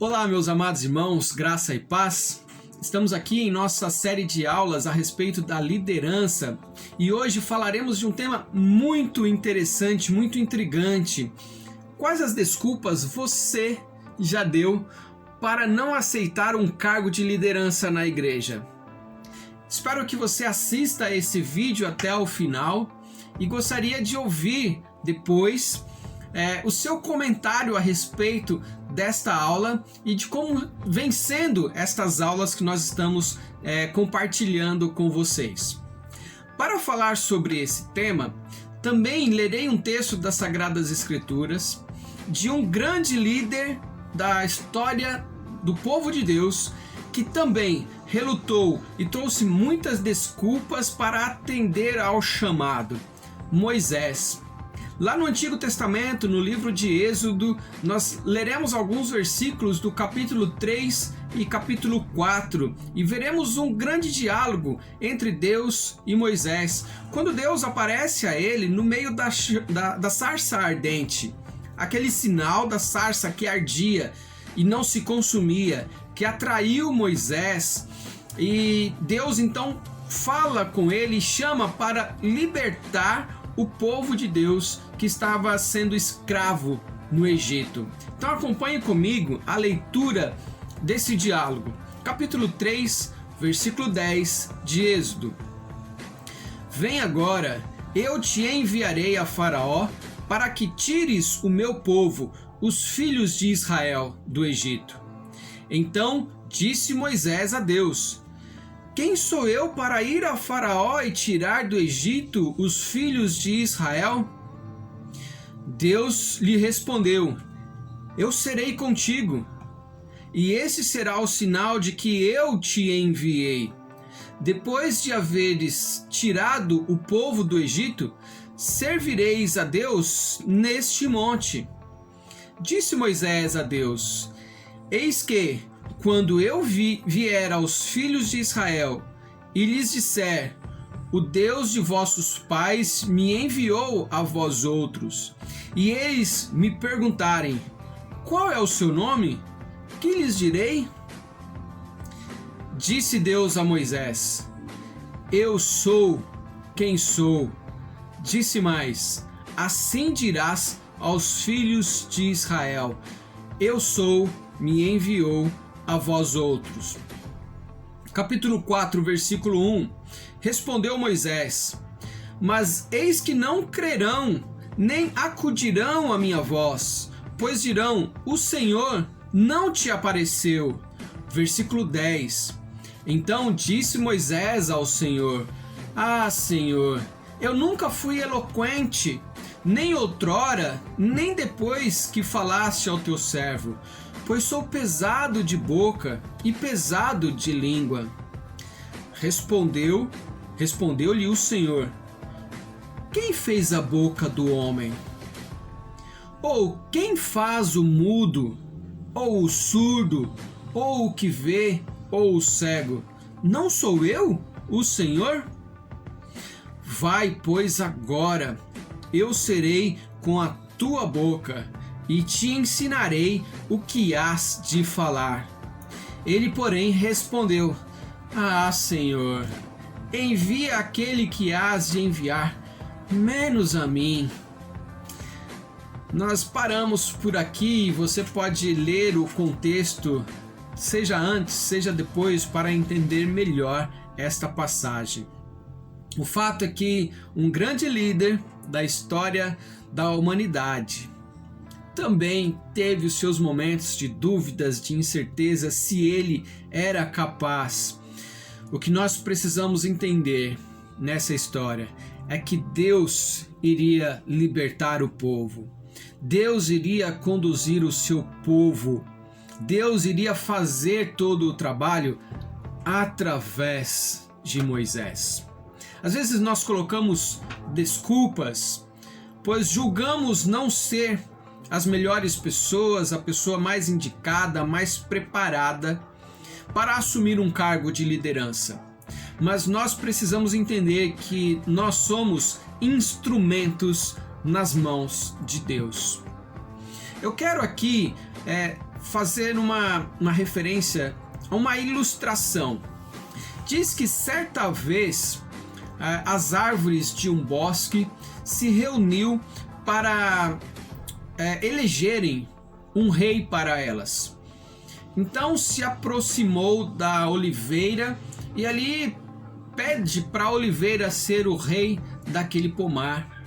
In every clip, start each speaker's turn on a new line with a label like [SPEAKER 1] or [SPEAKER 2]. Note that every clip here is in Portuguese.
[SPEAKER 1] Olá, meus amados irmãos, graça e paz. Estamos aqui em nossa série de aulas a respeito da liderança e hoje falaremos de um tema muito interessante, muito intrigante. Quais as desculpas você já deu para não aceitar um cargo de liderança na igreja? Espero que você assista esse vídeo até o final e gostaria de ouvir depois o seu comentário a respeito desta aula e de como vem sendo estas aulas que nós estamos compartilhando com vocês. Para falar sobre esse tema, também lerei um texto das Sagradas Escrituras de um grande líder da história do povo de Deus que também relutou e trouxe muitas desculpas para atender ao chamado: Moisés. Lá no Antigo Testamento, no livro de Êxodo, nós leremos alguns versículos do capítulo 3 e capítulo 4 e veremos um grande diálogo entre Deus e Moisés, quando Deus aparece a ele no meio da sarça ardente, aquele sinal da sarça que ardia e não se consumia, que atraiu Moisés, e Deus então fala com ele e chama para libertar o povo de Deus que estava sendo escravo no Egito. Então acompanhe comigo a leitura desse diálogo. Capítulo 3, versículo 10 de Êxodo. Vem agora, eu te enviarei a Faraó para que tires o meu povo, os filhos de Israel, do Egito. Então disse Moisés a Deus: quem sou eu para ir a Faraó e tirar do Egito os filhos de Israel? Deus lhe respondeu: eu serei contigo, e esse será o sinal de que eu te enviei. Depois de haveres tirado o povo do Egito, servireis a Deus neste monte. Disse Moisés a Deus: eis que, quando eu vier aos filhos de Israel e lhes disser: o Deus de vossos pais me enviou a vós outros, e eles me perguntarem: qual é o seu nome? Que lhes direi? Disse Deus a Moisés: eu sou quem sou. Disse mais: assim dirás aos filhos de Israel: eu sou, me enviou a vós outros. Capítulo 4, versículo 1. Respondeu Moisés: mas eis que não crerão, nem acudirão à minha voz, pois dirão: o Senhor não te apareceu. Versículo 10. Então disse Moisés ao Senhor: ah, Senhor, eu nunca fui eloquente, nem outrora, nem depois que falaste ao teu servo, pois sou pesado de boca e pesado de língua. Respondeu-lhe o Senhor: quem fez a boca do homem? Ou quem faz o mudo, ou o surdo, ou o que vê, ou o cego? Não sou eu, o Senhor? Vai, pois, agora, eu serei com a tua boca e te ensinarei o que hás de falar. Ele, porém, respondeu: ah, Senhor, envia aquele que hás de enviar, menos a mim. Nós paramos por aqui e você pode ler o contexto, seja antes, seja depois, para entender melhor esta passagem. O fato é que um grande líder da história da humanidade também teve os seus momentos de dúvidas, de incerteza se ele era capaz. O que nós precisamos entender nessa história é que Deus iria libertar o povo. Deus iria conduzir o seu povo. Deus iria fazer todo o trabalho através de Moisés. Às vezes nós colocamos desculpas, pois julgamos não ser as melhores pessoas, a pessoa mais indicada, mais preparada para assumir um cargo de liderança. Mas nós precisamos entender que nós somos instrumentos nas mãos de Deus. Eu quero aqui fazer uma referência a uma ilustração. Diz que certa vez as árvores de um bosque se reuniu para elegerem um rei para elas. Então se aproximou da oliveira e ali pede para a oliveira ser o rei daquele pomar.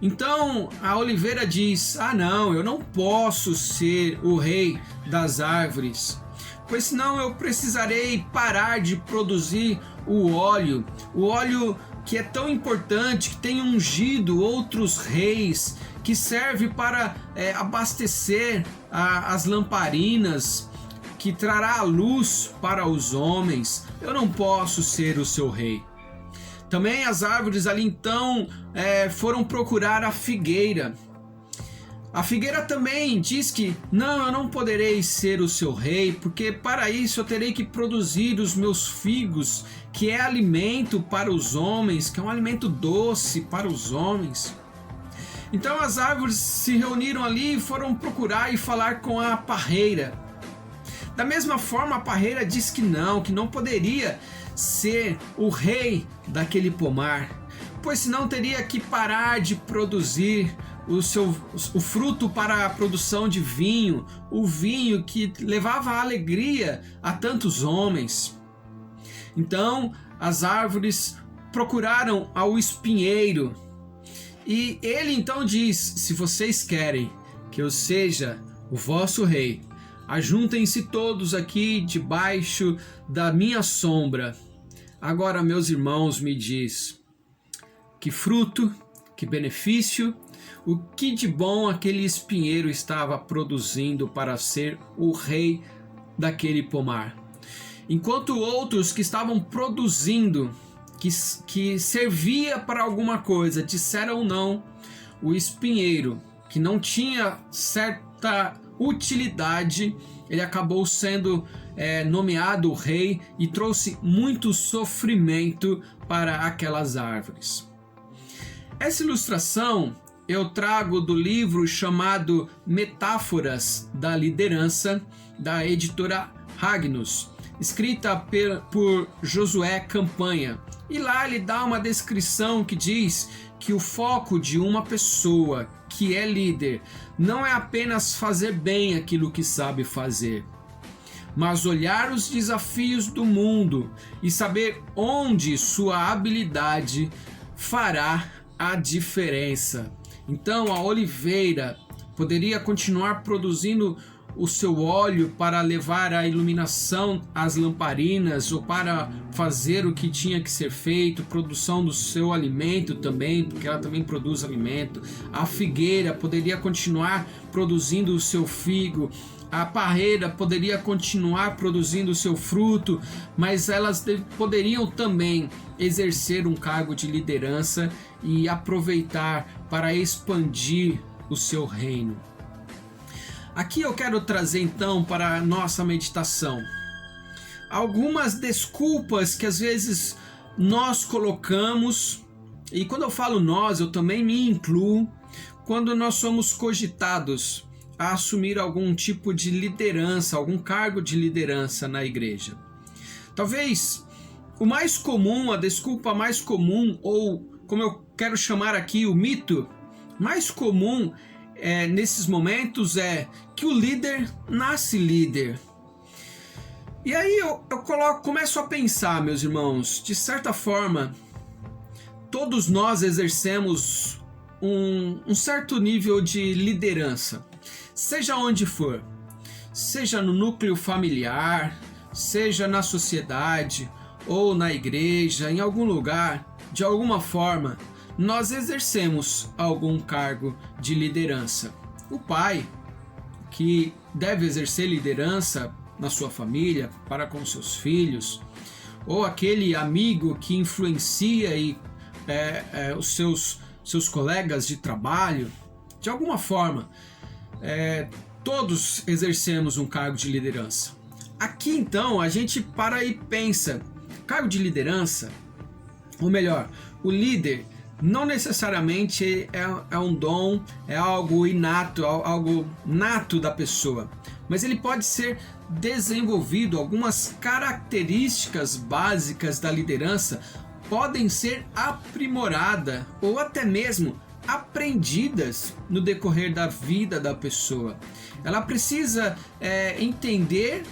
[SPEAKER 1] Então a oliveira diz: não, eu não posso ser o rei das árvores, pois senão eu precisarei parar de produzir o óleo que é tão importante, que tem ungido outros reis, que serve para abastecer as lamparinas, que trará a luz para os homens. Eu não posso ser o seu rei. Também as árvores ali então foram procurar a figueira. A figueira também diz que não, eu não poderei ser o seu rei, porque para isso eu terei que produzir os meus figos, que é alimento para os homens, que é um alimento doce para os homens. Então as árvores se reuniram ali e foram procurar e falar com a parreira. Da mesma forma, a parreira diz que não poderia ser o rei daquele pomar, pois senão teria que parar de produzir o fruto para a produção de vinho, o vinho que levava alegria a tantos homens. Então as árvores procuraram ao espinheiro e ele então diz: se vocês querem que eu seja o vosso rei, ajuntem-se todos aqui debaixo da minha sombra. Agora, meus irmãos, me diz, que fruto, que benefício, o que de bom aquele espinheiro estava produzindo para ser o rei daquele pomar? Enquanto outros que estavam produzindo, que servia para alguma coisa, disseram não, o espinheiro, que não tinha certa utilidade, ele acabou sendo nomeado rei e trouxe muito sofrimento para aquelas árvores. Essa ilustração eu trago do livro chamado Metáforas da Liderança, da editora Ragnus, escrita por Josué Campanha. E lá ele dá uma descrição que diz que o foco de uma pessoa que é líder não é apenas fazer bem aquilo que sabe fazer, mas olhar os desafios do mundo e saber onde sua habilidade fará a diferença. Então a oliveira poderia continuar produzindo o seu óleo para levar a iluminação às lamparinas ou para fazer o que tinha que ser feito, produção do seu alimento também, porque ela também produz alimento. A figueira poderia continuar produzindo o seu figo, a parreira poderia continuar produzindo o seu fruto, mas elas poderiam também exercer um cargo de liderança e aproveitar para expandir o seu reino. Aqui eu quero trazer então para a nossa meditação algumas desculpas que às vezes nós colocamos, e quando eu falo nós, eu também me incluo, quando nós somos cogitados a assumir algum tipo de liderança, algum cargo de liderança na igreja. Talvez o mais comum, a desculpa mais comum, ou como eu quero chamar aqui, o mito mais comum nesses momentos é que o líder nasce líder. E aí eu começo a pensar, meus irmãos, de certa forma, todos nós exercemos um certo nível de liderança, seja onde for, seja no núcleo familiar, seja na sociedade ou na igreja, em algum lugar, de alguma forma, nós exercemos algum cargo de liderança. O pai, que deve exercer liderança na sua família, para com seus filhos, ou aquele amigo que influencia os seus colegas de trabalho, de alguma forma, todos exercemos um cargo de liderança. Aqui então a gente para e pensa, cargo de liderança, ou melhor, o líder não necessariamente é um dom, é algo inato, algo nato da pessoa, mas ele pode ser desenvolvido. Algumas características básicas da liderança podem ser aprimoradas ou até mesmo aprendidas no decorrer da vida da pessoa. Ela precisa entender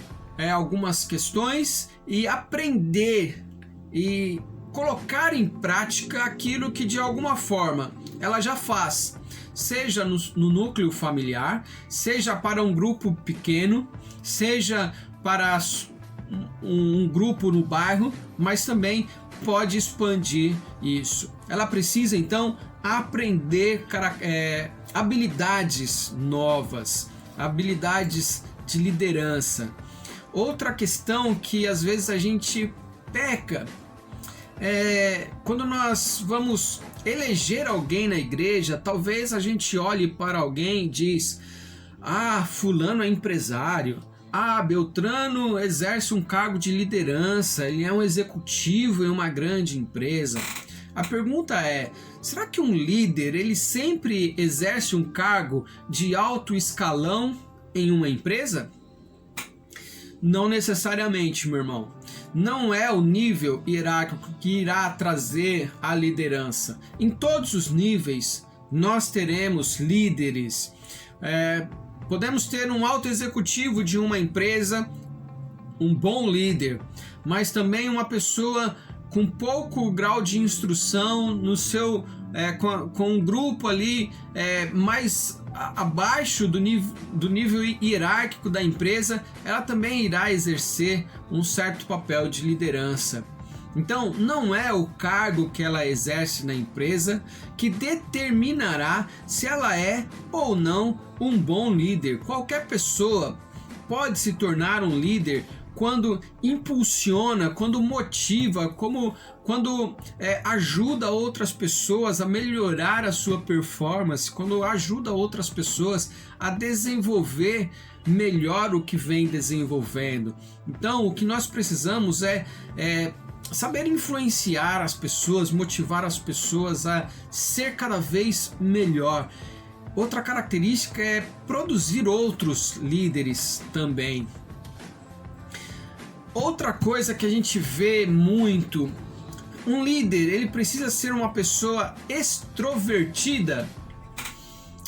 [SPEAKER 1] algumas questões e aprender e colocar em prática aquilo que de alguma forma ela já faz, seja no núcleo familiar, seja para um grupo pequeno, seja para um grupo no bairro, mas também pode expandir isso. Ela precisa então aprender habilidades novas, habilidades de liderança. Outra questão que às vezes a gente peca quando nós vamos eleger alguém na igreja, talvez a gente olhe para alguém e diz: ah, fulano é empresário, ah, Beltrano exerce um cargo de liderança, ele é um executivo em uma grande empresa. A pergunta é: será que um líder ele sempre exerce um cargo de alto escalão em uma empresa? Não necessariamente, meu irmão. Não é o nível hierárquico que irá trazer a liderança. Em todos os níveis, nós teremos líderes. Podemos ter um alto executivo de uma empresa, um bom líder, mas também uma pessoa com pouco grau de instrução no seu com um grupo ali mais abaixo do nível hierárquico da empresa, ela também irá exercer um certo papel de liderança. Então, não é o cargo que ela exerce na empresa que determinará se ela é ou não um bom líder. Qualquer pessoa pode se tornar um líder quando impulsiona, quando motiva, quando ajuda outras pessoas a melhorar a sua performance, quando ajuda outras pessoas a desenvolver melhor o que vem desenvolvendo. Então, o que nós precisamos é saber influenciar as pessoas, motivar as pessoas a ser cada vez melhor. Outra característica é produzir outros líderes também. Outra coisa que a gente vê muito, um líder ele precisa ser uma pessoa extrovertida.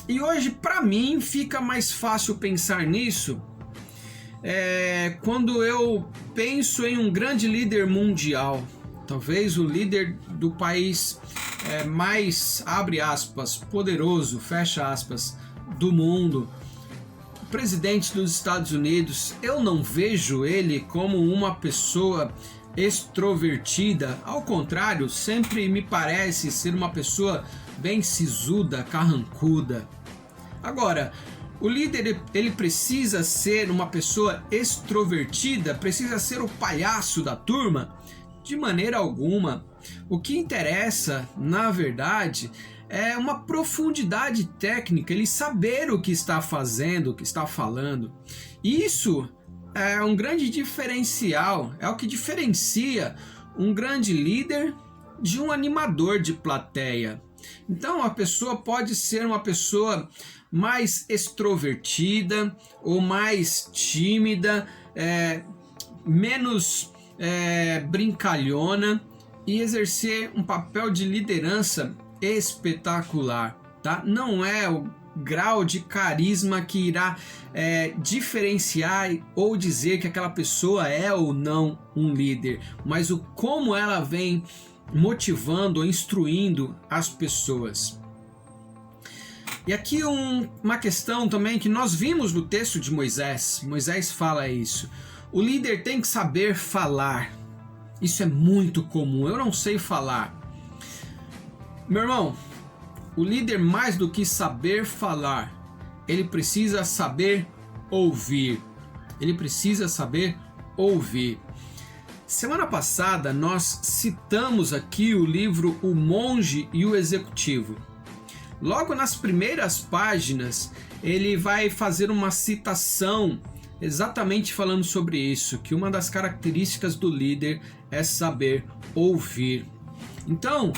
[SPEAKER 1] E hoje para mim fica mais fácil pensar nisso quando eu penso em um grande líder mundial, talvez o líder do país mais, abre aspas, poderoso, fecha aspas, do mundo. Presidente dos Estados Unidos, eu não vejo ele como uma pessoa extrovertida, ao contrário, sempre me parece ser uma pessoa bem sisuda, carrancuda. Agora, o líder ele precisa ser uma pessoa extrovertida, precisa ser o palhaço da turma? De maneira alguma. O que interessa, na verdade, é uma profundidade técnica, ele saber o que está fazendo, o que está falando. Isso é um grande diferencial, é o que diferencia um grande líder de um animador de plateia. Então a pessoa pode ser uma pessoa mais extrovertida ou mais tímida, menos brincalhona e exercer um papel de liderança espetacular, tá? Não é o grau de carisma que irá diferenciar ou dizer que aquela pessoa é ou não um líder, mas o como ela vem motivando ou instruindo as pessoas. E aqui uma questão também que nós vimos no texto de Moisés. Moisés fala isso. O líder tem que saber falar. Isso é muito comum. Eu não sei falar. Meu irmão, o líder, mais do que saber falar, ele precisa saber ouvir. Ele precisa saber ouvir. Semana passada nós citamos aqui o livro O Monge e o Executivo. Logo nas primeiras páginas, ele vai fazer uma citação exatamente falando sobre isso, que uma das características do líder é saber ouvir. Então,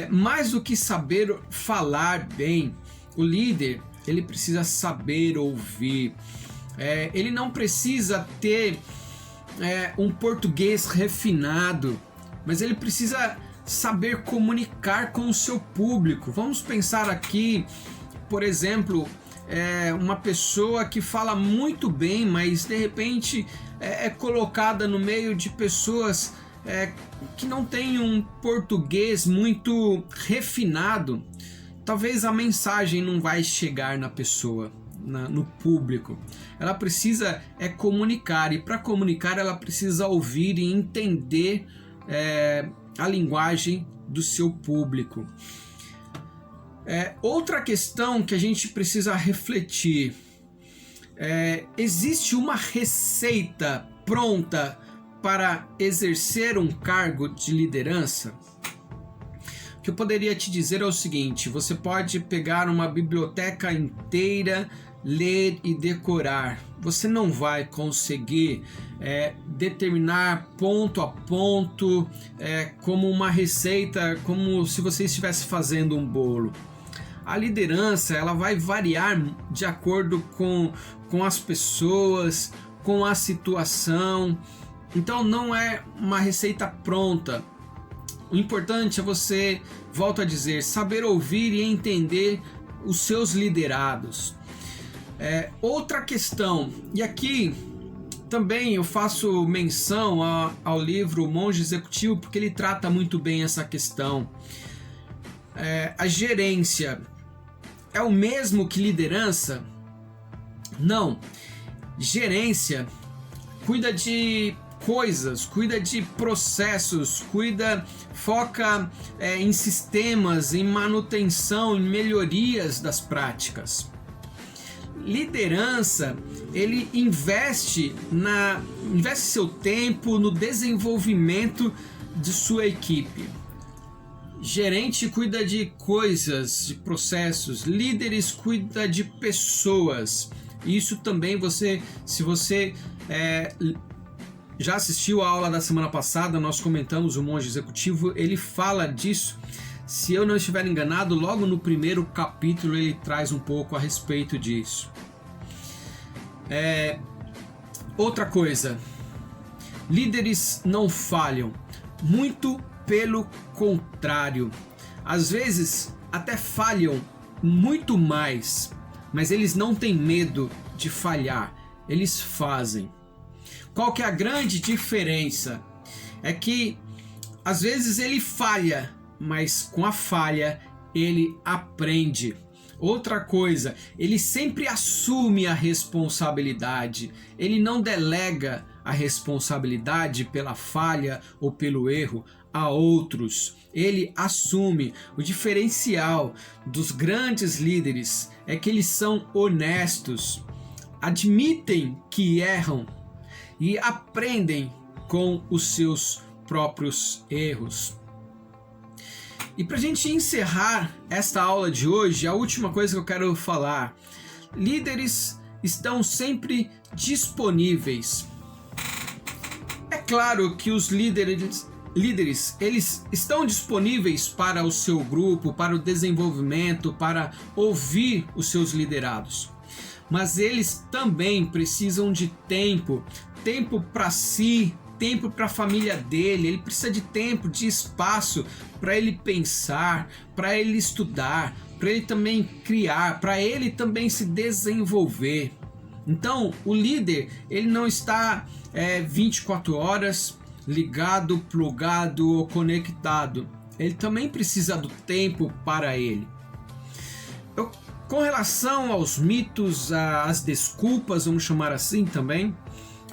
[SPEAKER 1] mais do que saber falar bem, o líder ele precisa saber ouvir. Ele não precisa ter um português refinado, mas ele precisa saber comunicar com o seu público. Vamos pensar aqui, por exemplo, uma pessoa que fala muito bem, mas de repente é colocada no meio de pessoas que não têm um português muito refinado. Talvez a mensagem não vai chegar na pessoa, no público. Ela precisa comunicar, e para comunicar ela precisa ouvir e entender a linguagem do seu público. Outra questão que a gente precisa refletir: existe uma receita pronta para exercer um cargo de liderança? O que eu poderia te dizer é o seguinte: você pode pegar uma biblioteca inteira, ler e decorar. Você não vai conseguir determinar ponto a ponto como uma receita, como se você estivesse fazendo um bolo. A liderança, ela vai variar de acordo com as pessoas, com a situação. Então não é uma receita pronta. O importante é você, volto a dizer, saber ouvir e entender os seus liderados. Outra questão, e aqui também eu faço menção ao livro Monge Executivo, porque ele trata muito bem essa questão. A gerência é o mesmo que liderança? Não. Gerência cuida de coisas, cuida de processos, foca em sistemas, em manutenção, em melhorias das práticas. Liderança, ele investe seu tempo no desenvolvimento de sua equipe. Gerente cuida de coisas, de processos. Líderes cuida de pessoas. Isso também se você já assistiu a aula da semana passada, nós comentamos o Monge Executivo, ele fala disso. Se eu não estiver enganado, logo no primeiro capítulo ele traz um pouco a respeito disso. Outra coisa, líderes não falham, muito pelo contrário. Às vezes até falham muito mais, mas eles não têm medo de falhar, eles fazem. Qual que é a grande diferença? É que às vezes ele falha, mas com a falha ele aprende. Outra coisa, ele sempre assume a responsabilidade, ele não delega a responsabilidade pela falha ou pelo erro a outros, ele assume. O diferencial dos grandes líderes é que eles são honestos, admitem que erram e aprendem com os seus próprios erros. E para a gente encerrar esta aula de hoje, a última coisa que eu quero falar: líderes estão sempre disponíveis. É claro que os líderes eles estão disponíveis para o seu grupo, para o desenvolvimento, para ouvir os seus liderados. Mas eles também precisam de tempo para si, tempo para a família dele. Ele precisa de tempo, de espaço para ele pensar, para ele estudar, para ele também criar, para ele também se desenvolver. Então o líder, ele não está 24 horas ligado, plugado ou conectado. Ele também precisa do tempo para ele. Com relação aos mitos, às desculpas, vamos chamar assim também,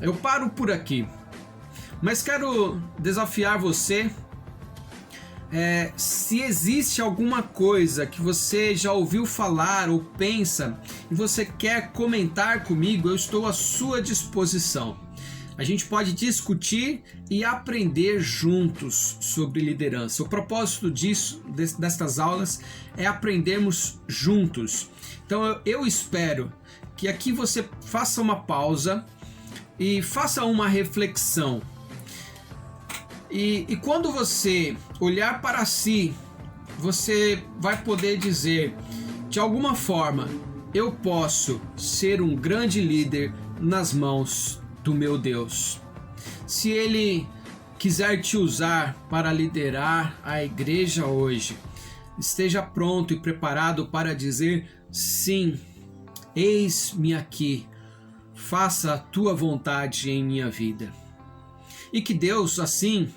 [SPEAKER 1] eu paro por aqui. Mas quero desafiar você, se existe alguma coisa que você já ouviu falar ou pensa e você quer comentar comigo, eu estou à sua disposição. A gente pode discutir e aprender juntos sobre liderança. O propósito destas aulas é aprendermos juntos. Então eu espero que aqui você faça uma pausa e faça uma reflexão. E quando você olhar para si, você vai poder dizer: de alguma forma, eu posso ser um grande líder nas mãos do meu Deus. Se Ele quiser te usar para liderar a igreja hoje, esteja pronto e preparado para dizer: sim, eis-me aqui, faça a tua vontade em minha vida. E que Deus, assim,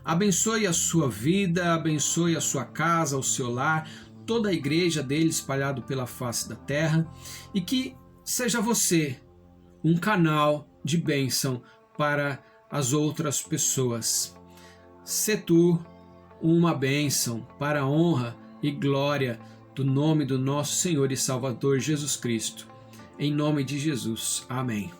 [SPEAKER 1] abençoe a sua vida, abençoe a sua casa, o seu lar, toda a igreja dele espalhado pela face da terra, e que seja você um canal de bênção para as outras pessoas. Sê tu uma bênção para a honra e glória do nome do nosso Senhor e Salvador Jesus Cristo. Em nome de Jesus. Amém.